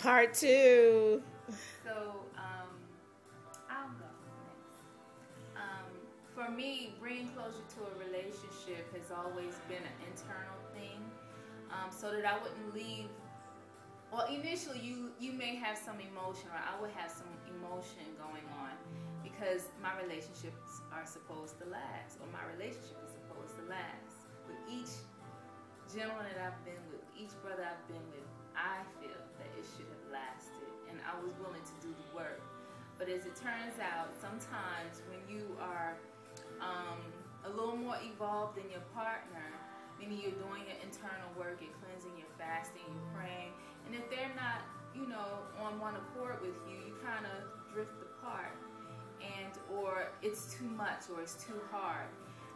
Part two. So, I'll go next. For me, bringing closure to a relationship has always been an internal thing, so that I wouldn't leave. Well, initially, you may have some emotion, or I would have some emotion going on, because my relationships are supposed to last, or my relationship is supposed to last. With each gentleman that I've been with, each brother I've been with, I feel that it should have lasted, and I was willing to do the work. But as it turns out, sometimes when you are a little more evolved than your partner, meaning you're doing your internal work, you're cleansing, you're fasting, you're praying, and if they're not, on one accord with you, you kind of drift apart, and or it's too much, or it's too hard.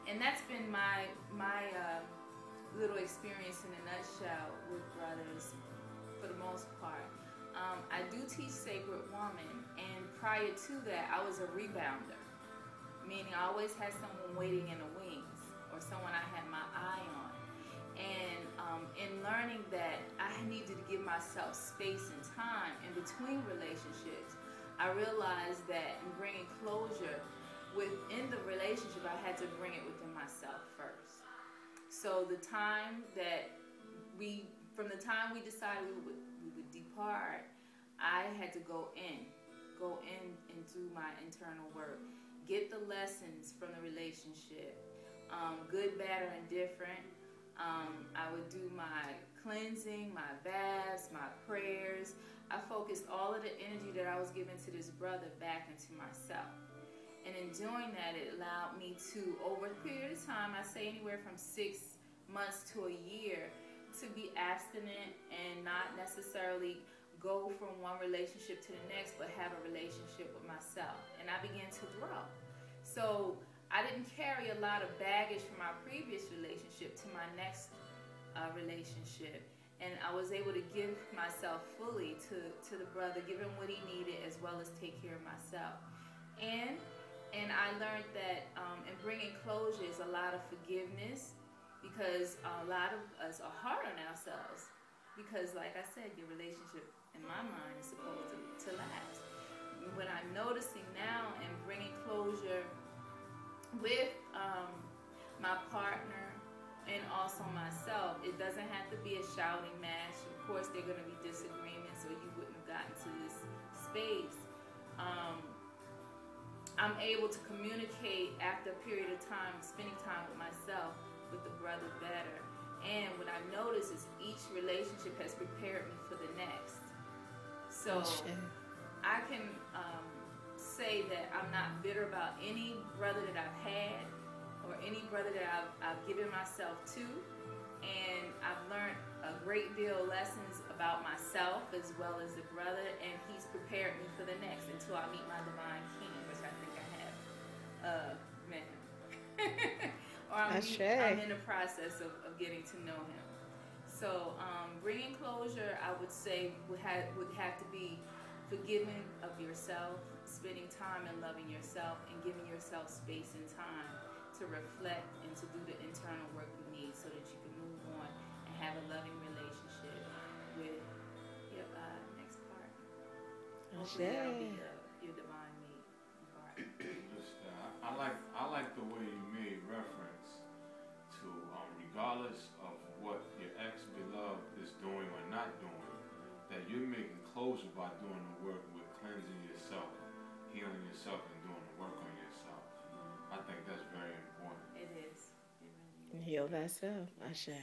And that's been my little experience in a nutshell with brothers, for the most part. I do teach Sacred Woman, and prior to that, I was a rebounder, meaning I always had someone waiting in the wings, or someone I had my eye on. And in learning that I needed to give myself space and time in between relationships, I realized that in bringing closure within the relationship, I had to bring it within myself first. So from the time we decided we would depart, I had to go in and do my internal work, get the lessons from the relationship, good, bad, or indifferent. I would do my cleansing, my baths, my prayers. I focused all of the energy that I was giving to this brother back into myself. And in doing that, it allowed me to, over a period of time, I say anywhere from 6 months to a year, to be abstinent and not necessarily go from one relationship to the next, but have a relationship with myself. And I began to grow. So I didn't carry a lot of baggage from my previous relationship to my next relationship. And I was able to give myself fully to the brother, give him what he needed, as well as take care of myself. And I learned that in bringing closure is a lot of forgiveness, because a lot of us are hard on ourselves. Because, like I said, your relationship, in my mind, is supposed to last. What I'm noticing now in bringing closure with my partner and also myself, it doesn't have to be a shouting match. Of course, there are going to be disagreements, or you wouldn't have gotten to this space. I'm able to communicate after a period of time, spending time with myself, with the brother better. And what I've noticed is each relationship has prepared me for the next. So I can say that I'm not bitter about any brother that I've had, or any brother that I've given myself to. And I've learned a great deal of lessons about myself as well as the brother, and he's prepared me for the next until I meet my divine king, which I think I have met him. Or I'm in the process of getting to know him. So bringing closure, I would say, would have to be forgiving of yourself, spending time and loving yourself, and giving yourself space and time to reflect and to do the internal work you need, so that you can move on and have a loving relationship with your next partner. Hopefully that'll be your divine mate partner. I like the way you made reference to regardless of what your ex-beloved is doing or not doing, that you're making closure by doing the work with cleansing yourself, healing yourself, and doing the work on yourself. I think that's very important. It is. It really is. Heal thyself, Ashe.